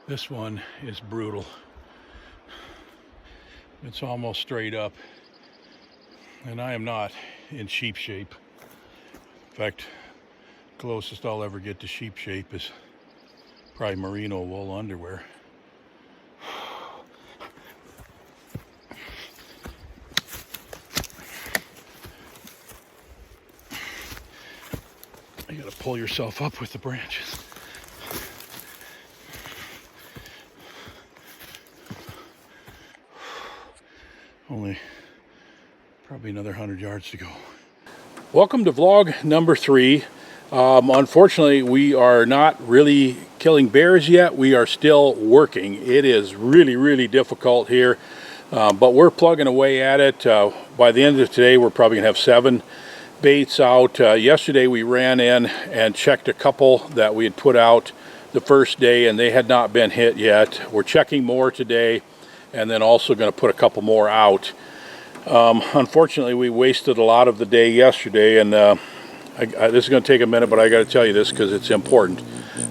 This one is brutal. It's almost straight up, and I am not in sheep shape. In fact, closest I'll ever get to sheep shape is probably merino wool underwear. You gotta pull yourself up with the branches. Only probably another 100 yards to go. Welcome to vlog number 3. Unfortunately, we are not really killing bears yet. We are still working. It is really difficult here, but we're plugging away at it. By the end of today, we're probably gonna have 7 baits out. Yesterday we ran in and checked a couple that we had put out the first day, and they had not been hit yet. We're checking more today, and then also going to put a couple more out. Unfortunately, we wasted a lot of the day yesterday, and this is going to take a minute, but I got to tell you this because it's important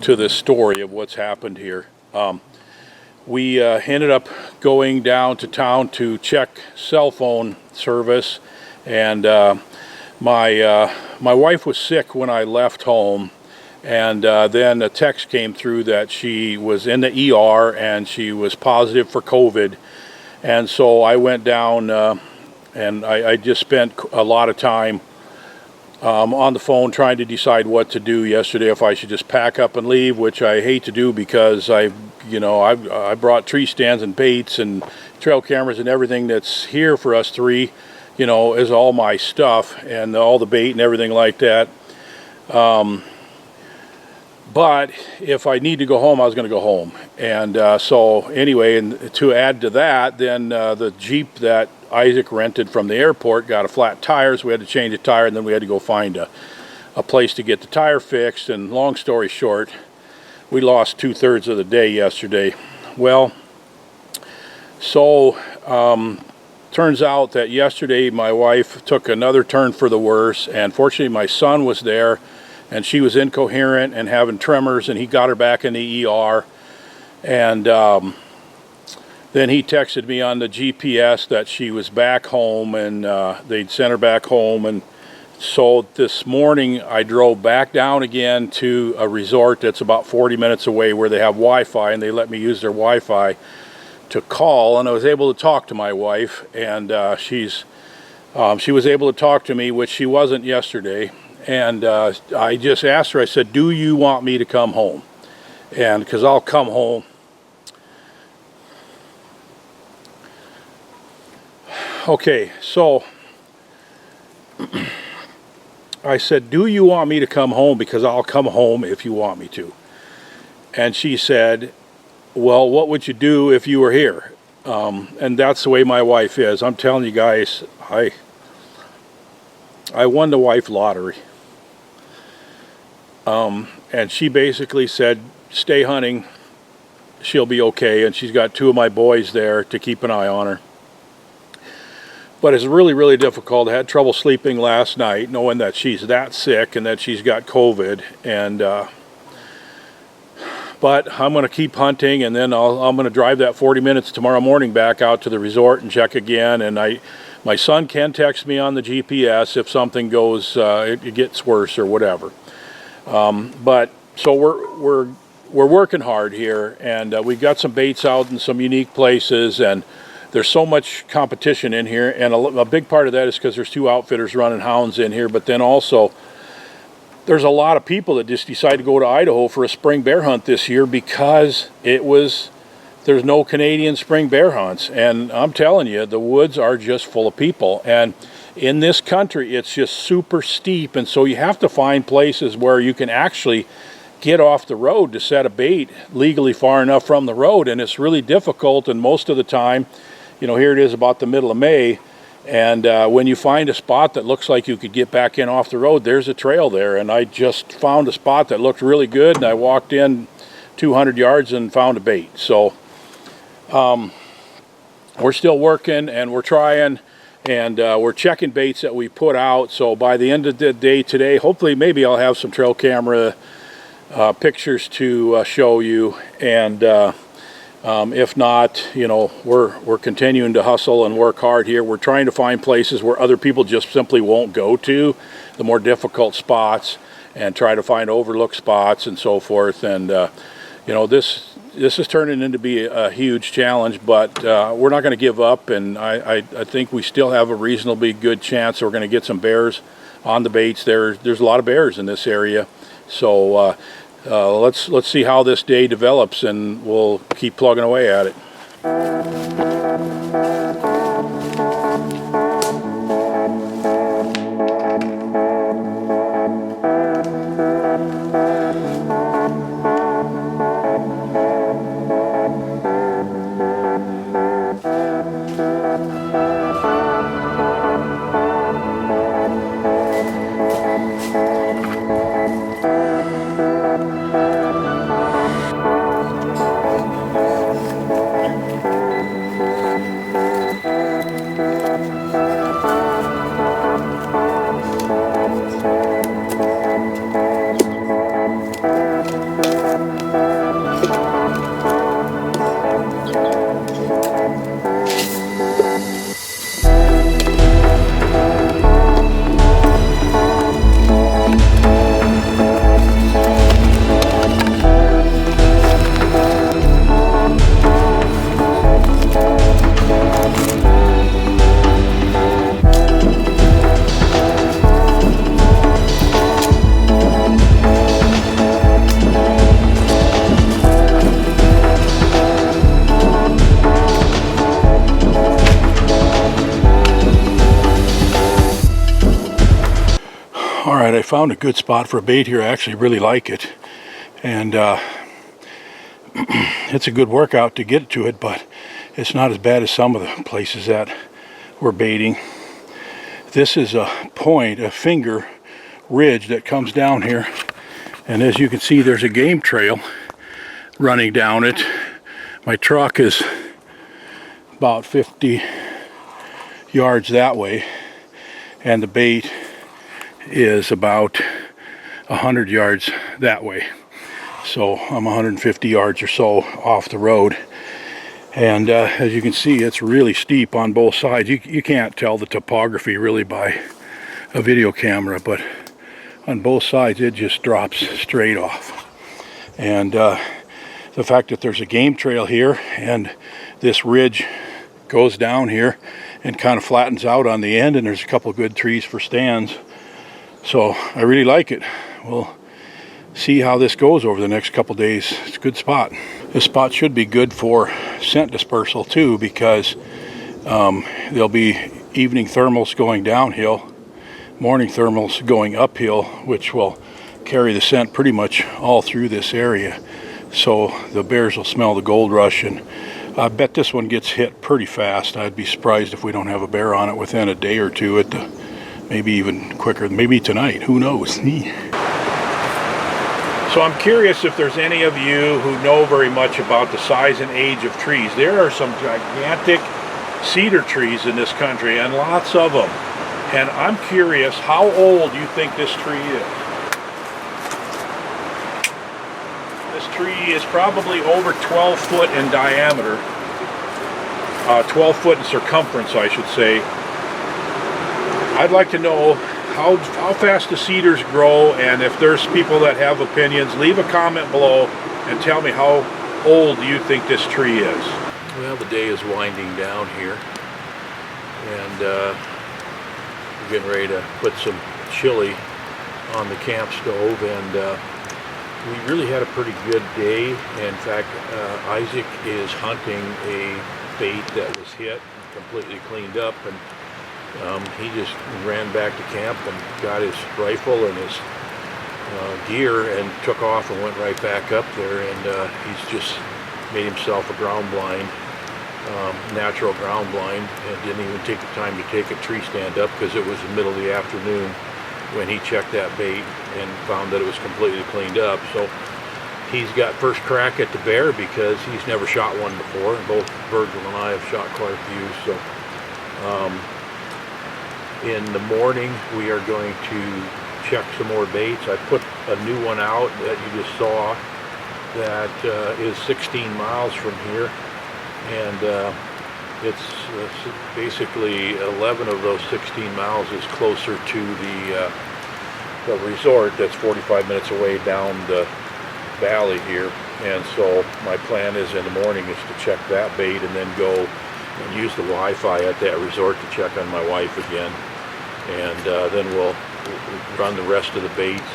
to this story of what's happened here. We ended up going down to town to check cell phone service, and my wife was sick when I left home, and then a text came through that she was in the ER and she was positive for COVID. And so I went down and I just spent a lot of time on the phone trying to decide what to do yesterday, if I should just pack up and leave, which I hate to do because I brought tree stands and baits and trail cameras and everything that's here for us 3. Is all my stuff and all the bait and everything like that. But if I need to go home, I was going to go home. And so anyway, and to add to that, then the Jeep that Isaac rented from the airport got a flat tire, so we had to change the tire, and then we had to go find a place to get the tire fixed. And long story short, we lost 2/3 of the day yesterday. Well, so turns out that yesterday my wife took another turn for the worse, and fortunately my son was there, and she was incoherent and having tremors, and he got her back in the ER. And then he texted me on the GPS that she was back home, and they'd sent her back home. And so this morning I drove back down again to a resort that's about 40 minutes away where they have Wi-Fi, and they let me use their Wi-Fi to call, and I was able to talk to my wife, and she was able to talk to me, which she wasn't yesterday. And I just asked her, I said, do you want me to come home? And because I'll come home. Okay, so I said, do you want me to come home? Because I'll come home if you want me to. And she said, well, what would you do if you were here? And that's the way my wife is. I'm telling you guys, I won the wife lottery. And she basically said, stay hunting, she'll be okay. And she's got 2 of my boys there to keep an eye on her. But it's really difficult. I had trouble sleeping last night, knowing that she's that sick and that she's got COVID. And but I'm going to keep hunting, and then I'm going to drive that 40 minutes tomorrow morning back out to the resort and check again. And my son can text me on the GPS if something goes, it gets worse or whatever. But so we're working hard here, and we've got some baits out in some unique places, and there's so much competition in here. And a big part of that is because there's 2 outfitters running hounds in here, but then also there's a lot of people that just decided to go to Idaho for a spring bear hunt this year because there's no Canadian spring bear hunts. And I'm telling you, the woods are just full of people. And in this country, it's just super steep. And so you have to find places where you can actually get off the road to set a bait legally far enough from the road. And it's really difficult. And most of the time, here it is about the middle of May. And when you find a spot that looks like you could get back in off the road, there's a trail there. And I just found a spot that looked really good, and I walked in 200 yards and found a bait. So we're still working, and we're trying, and we're checking baits that we put out. So by the end of the day today, hopefully maybe I'll have some trail camera pictures to show you, and if not, you know, we're continuing to hustle and work hard here. We're trying to find places where other people just simply won't go to, the more difficult spots, and try to find overlooked spots and so forth. And you know, this is turning into be a huge challenge, but we're not going to give up, and I think we still have a reasonably good chance we're going to get some bears on the baits. There's a lot of bears in this area, so let's see how this day develops, and we'll keep plugging away at it. Alright, I found a good spot for a bait here. I actually really like it, and it's a good workout to get to it, but it's not as bad as some of the places that we're baiting. This is a point, a finger ridge that comes down here, and as you can see, there's a game trail running down it. My truck is about 50 yards that way, and the bait is about 100 yards that way. So I'm 150 yards or so off the road, and as you can see, it's really steep on both sides. You can't tell the topography really by a video camera, but on both sides it just drops straight off. And the fact that there's a game trail here, and this ridge goes down here and kind of flattens out on the end, and there's a couple good trees for stands. So I really like it. We'll see how this goes over the next couple days. It's a good spot. This spot should be good for scent dispersal too, because there'll be evening thermals going downhill, morning thermals going uphill, which will carry the scent pretty much all through this area. So the bears will smell the gold rush, and I bet this one gets hit pretty fast. I'd be surprised if we don't have a bear on it within a day or two at the maybe even quicker, maybe tonight, who knows. So I'm curious if there's any of you who know very much about the size and age of trees. There are some gigantic cedar trees in this country, and lots of them. And I'm curious how old you think this tree is. This tree is probably over 12 foot in diameter, 12 foot in circumference, I should say. I'd like to know how fast the cedars grow, and if there's people that have opinions, leave a comment below and tell me how old you think this tree is. Well, the day is winding down here, and we're getting ready to put some chili on the camp stove, and we really had a pretty good day. In fact, Isaac is hunting a bait that was hit and completely cleaned up, and he just ran back to camp and got his rifle and his gear and took off and went right back up there, and he's just made himself a ground blind, natural ground blind, and didn't even take the time to take a tree stand up, because it was the middle of the afternoon when he checked that bait and found that it was completely cleaned up. So he's got first crack at the bear, because he's never shot one before, and both Virgil and I have shot quite a few. So in the morning we are going to check some more baits. I put a new one out that you just saw that is 16 miles from here, and it's basically 11 of those 16 miles is closer to the resort that's 45 minutes away down the valley here. And so my plan is in the morning is to check that bait and then go and use the Wi-Fi at that resort to check on my wife again, and then we'll run the rest of the baits,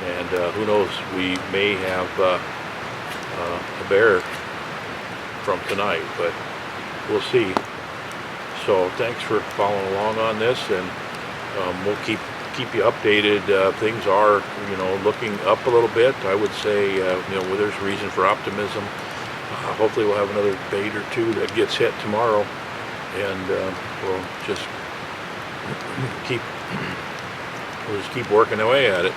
and who knows, we may have a bear from tonight, but we'll see. So thanks for following along on this, and we'll keep you updated. Things are, looking up a little bit. I would say, well, there's reason for optimism. Hopefully we'll have another bait or two that gets hit tomorrow, and we'll just keep working away at it.